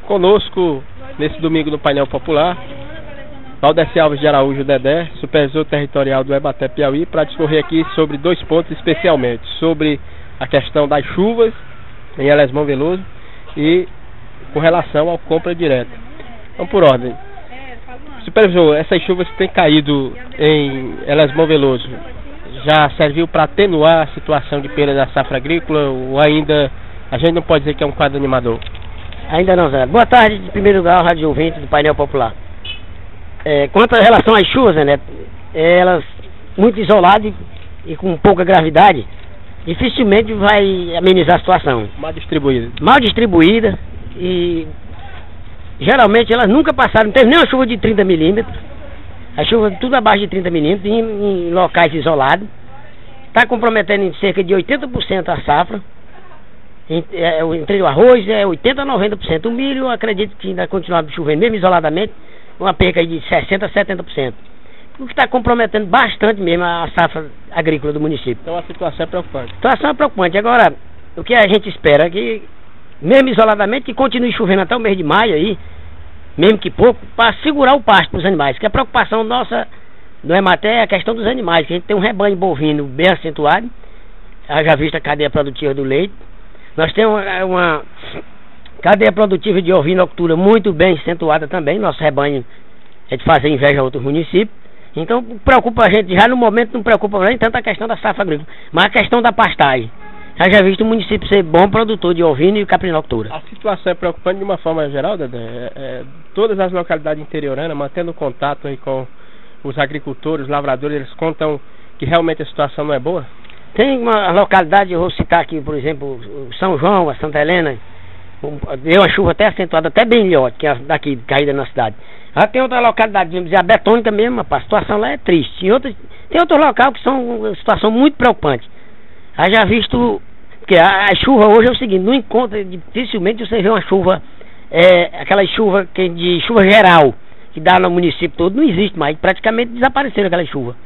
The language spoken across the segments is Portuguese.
Conosco, nesse domingo no painel popular, Valdeci Alves de Araújo Dedé, supervisor territorial do EBATER Piauí, para discorrer aqui sobre dois pontos especialmente, sobre a questão das chuvas em Elesmão Veloso e com relação à compra direta. Vamos por ordem. Supervisor, essas chuvas que têm caído em Elesmão Veloso já serviu para atenuar a situação de perda da safra agrícola ou ainda a gente não pode dizer que é um quadro animador? Ainda não, Zé. Boa tarde, em primeiro lugar, ao rádio ouvinte do painel popular. Quanto à relação às chuvas, né, elas muito isoladas e com pouca gravidade, dificilmente vai amenizar a situação. Mal distribuída. Mal distribuída e geralmente elas nunca passaram, não teve nem uma chuva de 30 milímetros, a chuva tudo abaixo de 30 milímetros em locais isolados, está comprometendo em cerca de 80% a safra, entre o arroz é 80% a 90%, o milho eu acredito que ainda continua chovendo, mesmo isoladamente, uma perca de 60% a 70%. O que está comprometendo bastante mesmo a safra agrícola do município. Então a situação é preocupante. A situação é preocupante. Agora, o que a gente espera é que, mesmo isoladamente, que continue chovendo até o mês de maio aí, mesmo que pouco, para segurar o pasto para os animais. Que a preocupação nossa do EBATER é a questão dos animais, que a gente tem um rebanho bovino bem acentuado, já visto a cadeia produtiva do leite. Nós temos uma cadeia produtiva de ovinocultura muito bem acentuada também, nosso rebanho é de fazer inveja a outros municípios. Então preocupa a gente, já no momento não preocupa nem tanto a questão da safra agrícola, mas a questão da pastagem. Já visto o município ser bom produtor de ovino e caprinocultura. A situação é preocupante de uma forma geral, Dedé? Todas as localidades interioranas, mantendo contato aí com os agricultores, os lavradores, eles contam que realmente a situação não é boa? Tem uma localidade, eu vou citar aqui, por exemplo, São João, a Santa Helena, deu uma chuva até acentuada, até bem melhor que a daqui, caída na cidade. Já tem outra localidade, vamos dizer, a Betônica mesmo, a situação lá é triste. Tem outros locais que são uma situação muito preocupante. Já visto que a chuva hoje é o seguinte, não encontra, dificilmente você vê uma chuva, aquela chuva de chuva geral, que dá no município todo, não existe mais, praticamente desapareceram aquela chuva.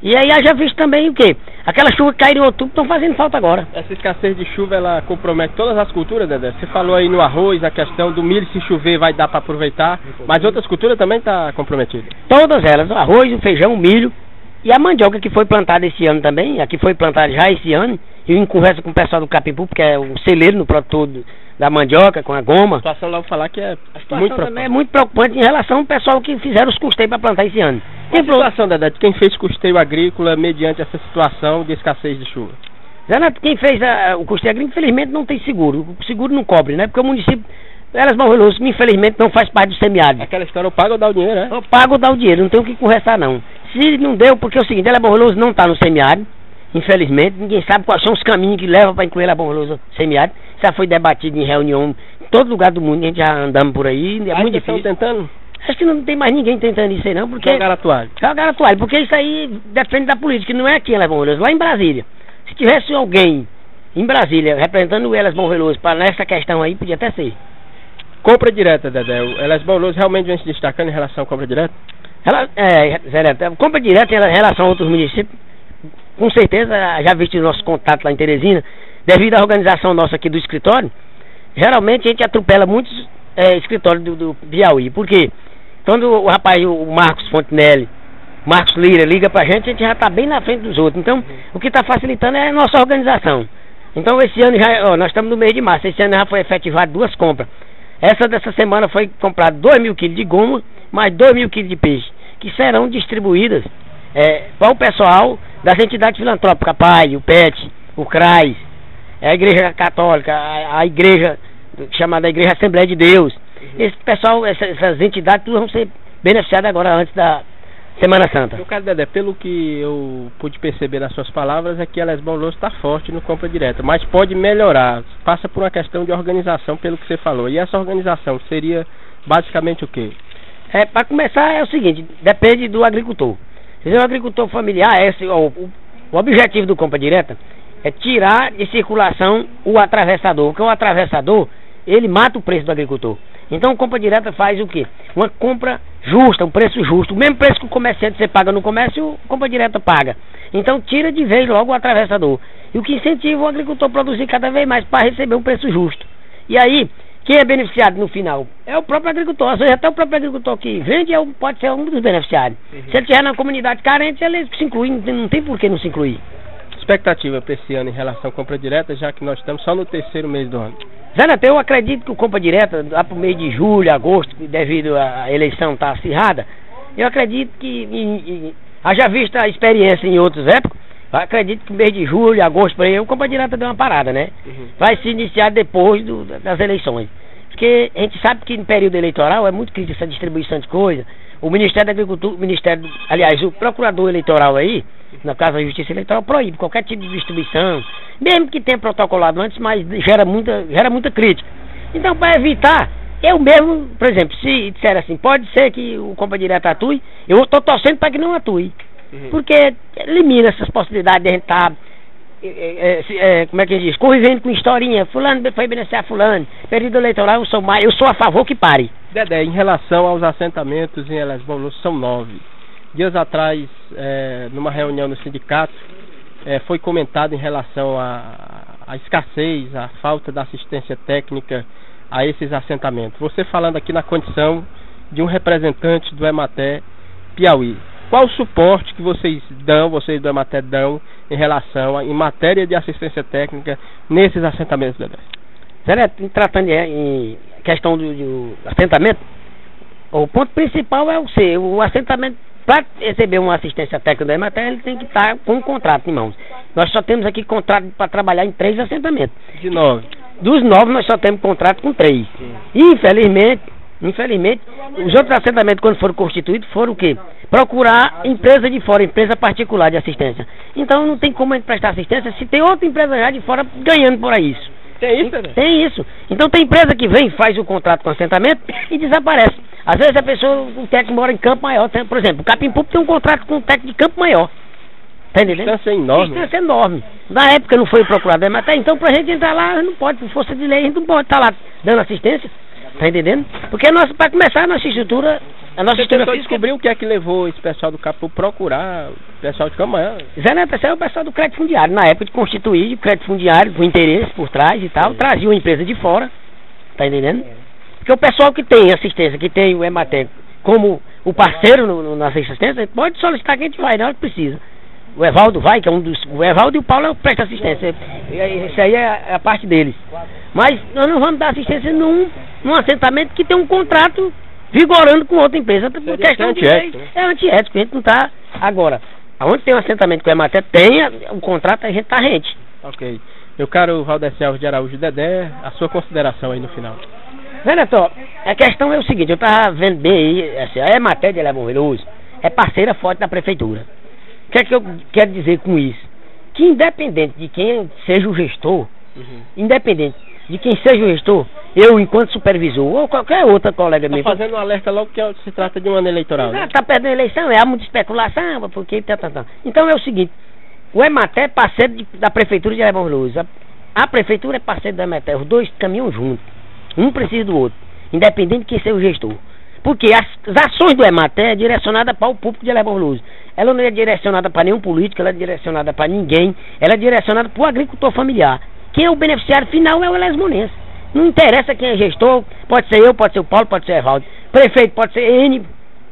E aí já visto também o quê? Aquela chuva que caiu em outubro estão fazendo falta agora. Essa escassez de chuva, ela compromete todas as culturas, Dedé? Você falou aí no arroz, a questão do milho, se chover vai dar para aproveitar, mas outras culturas também estão comprometidas? Todas elas, o arroz, o feijão, o milho e a mandioca que foi plantada esse ano também, a que foi plantada já esse ano, e em conversa com o pessoal do Capipu, que é o celeiro no produtor da mandioca, com a goma. A situação lá, eu vou falar que é muito preocupante. É muito preocupante em relação ao pessoal que fizeram os custeios para plantar esse ano. Qual a situação, Dedé, de quem fez custeio agrícola mediante essa situação de escassez de chuva? Zenato, quem fez o custeio agrícola, infelizmente não tem seguro. O seguro não cobre, né? Porque o município, Elesmão Veloso, infelizmente não faz parte do semiárido. Aquela história, eu pago ou dá o dinheiro, né? Eu pago ou dá o dinheiro, não tem o que conversar não. Se não deu, porque é o seguinte, Elesmão Veloso não está no semiárido, infelizmente, ninguém sabe quais são os caminhos que levam para incluir Elesmão Veloso no semiárido. Já foi debatido em reunião em todo lugar do mundo, a gente já andamos por aí, é muito difícil. Estão tentando? Acho que não tem mais ninguém tentando isso aí não, porque... Jogar a toalha. Jogar a toalha, porque isso aí depende da política, não é aqui em Elesmão Veloso, lá em Brasília. Se tivesse alguém em Brasília representando o Elesmão Veloso para nessa questão aí, podia até ser. Compra direta, Dedé. O Elesmão Veloso realmente vem se destacando em relação à compra direta? Compra direta em relação a outros municípios, com certeza, já visto o nosso contato lá em Teresina, devido à organização nossa aqui do escritório, geralmente a gente atropela muitos escritórios do Piauí. Por quê? Quando o rapaz, o Marcos Fontenelle, Marcos Lira, liga pra gente, a gente já está bem na frente dos outros. Então, o que está facilitando é a nossa organização. Então, esse ano já, nós estamos no mês de março, esse ano já foi efetivado 2 compras. Dessa semana foi comprado 2.000 quilos de goma, mais 2.000 quilos de peixe, que serão distribuídas para o pessoal das entidades filantrópicas, a PAI, o PET, o CRAS, a Igreja Católica, a igreja chamada Igreja Assembleia de Deus. Esse pessoal, essas entidades, tudo vão ser beneficiadas agora antes da Semana Santa. No caso, Dedé, pelo que eu pude perceber nas suas palavras, é que Elesmão Veloso está forte no compra direta, mas pode melhorar, passa por uma questão de organização, pelo que você falou. E essa organização seria basicamente o quê? Para começar é o seguinte, depende do agricultor. Se o agricultor familiar, o objetivo do compra direta é tirar de circulação o atravessador, porque o atravessador, ele mata o preço do agricultor. Então o compra direta faz o quê? Uma compra justa, um preço justo. O mesmo preço que o comerciante você paga no comércio, o compra direta paga. Então tira de vez logo o atravessador. E o que incentiva o agricultor a produzir cada vez mais para receber um preço justo. E aí, Quem é beneficiado no final é o próprio agricultor. Às vezes até o próprio agricultor que vende pode ser um dos beneficiários. Se ele estiver na comunidade carente, ele se inclui, não tem por que não se incluir. Expectativa para esse ano em relação à compra direta, já que nós estamos só no terceiro mês do ano? Zé Neto, eu acredito que o compra direta, lá para o mês de julho, agosto, devido à eleição estar acirrada, eu acredito que, haja visto a experiência em outras épocas, eu acredito que no mês de julho, agosto, por aí, o compra direta deu uma parada, né? Vai se iniciar depois das eleições. Porque a gente sabe que no período eleitoral é muito crítico essa distribuição de coisa. O Ministério da Agricultura, aliás, o procurador eleitoral aí, no caso da Justiça Eleitoral, proíbe qualquer tipo de distribuição, mesmo que tenha protocolado antes, mas gera muita crítica. Então, para evitar, eu mesmo, por exemplo, se disser assim, pode ser que o compra direta atue, eu estou torcendo para que não atue. Porque elimina essas possibilidades de a gente estar, como é que diz, convivendo com historinha, fulano foi beneficiar fulano, período eleitoral eu sou a favor que pare. Dedé, em relação aos assentamentos em Elas Bom Lúcio, são 9. Dias atrás, numa reunião no sindicato, foi comentado em relação à escassez, à falta da assistência técnica a esses assentamentos. Você falando aqui na condição de um representante do EMATE Piauí. Qual o suporte que vocês do EMATE dão em relação em matéria de assistência técnica nesses assentamentos, Dedé? Zé, tratando em questão do assentamento, o ponto principal é o assentamento. Para receber uma assistência técnica do EMATE, ele tem que estar com um contrato em mãos. Nós só temos aqui contrato para trabalhar em 3 assentamentos. De 9? Dos 9 nós só temos contrato com 3. Infelizmente, os outros assentamentos, quando foram constituídos, foram o quê? Procurar empresa de fora, empresa particular de assistência. Então não tem como a gente prestar assistência se tem outra empresa já de fora ganhando por isso. Tem isso, né? Tem isso. Então tem empresa que vem, faz o contrato com assentamento e desaparece. Às vezes a pessoa, o técnico mora em Campo Maior, por exemplo, o Capim Público tem um contrato com o técnico de Campo Maior. Tá entendendo? Distância enorme. Distância enorme. Na época não foi procurado, mas até então pra gente entrar lá, não pode, por força de lei, a gente não pode estar lá dando assistência. Tá entendendo? Porque para começar a nossa estrutura... Você tentou descobrir o que é que levou esse pessoal do Capu procurar o pessoal de Campo Maior? Zé Neto, esse é o pessoal do crédito fundiário. Na época de constituir o crédito fundiário, com interesse por trás e tal, trazia uma empresa de fora. Tá entendendo? Porque o pessoal que tem assistência, que tem o EMATE como o parceiro na assistência, pode solicitar que a gente vai na hora que precisa. O Evaldo vai, que é um dos... O Evaldo e o Paulo prestam assistência. Isso aí é a parte deles. Mas nós não vamos dar assistência num assentamento que tem um contrato vigorando com outra empresa. Por questão de lei, é antiético. A gente não está... Agora, aonde tem um assentamento com o EMATE, tem o contrato, a gente está rente. Ok. Meu caro Valdeci Alves de Araújo Dedé, a sua consideração aí no final. Zé Neto, a questão é o seguinte, eu estava vendo bem aí, assim, a EMATE de Elas Bom Lúcio é parceira forte da prefeitura. O que é que eu quero dizer com isso? Que independente de quem seja o gestor, independente de quem seja o gestor, eu enquanto supervisor, ou qualquer outra colega minha... Está fazendo um alerta logo que se trata de um ano eleitoral, né? Está perdendo a eleição, há muita especulação, porque... Então é o seguinte, o EMATE é parceiro da prefeitura de Elas Bom Lúcio. A prefeitura é parceiro do EMATE, os dois caminham juntos. Um precisa do outro, independente de quem seja o gestor. Porque as ações do EMATE é direcionada para o público de Elas Bom Lúcio. Ela não é direcionada para nenhum político, ela é direcionada para ninguém, ela é direcionada para o agricultor familiar. Quem é o beneficiário final é o elesmonense. Não interessa quem é gestor, pode ser eu, pode ser o Paulo, pode ser o Evaldo. Prefeito pode ser N,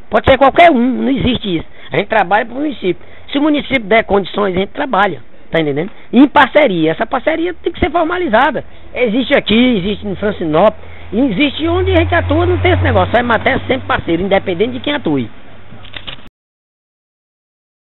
pode ser qualquer um, não existe isso. A gente trabalha para o município. Se o município der condições, a gente trabalha. Tá entendendo? Em parceria. Essa parceria tem que ser formalizada. Existe aqui, existe em Francinópolis, existe onde a gente atua, não tem esse negócio. A EMATE é sempre parceiro, independente de quem atue.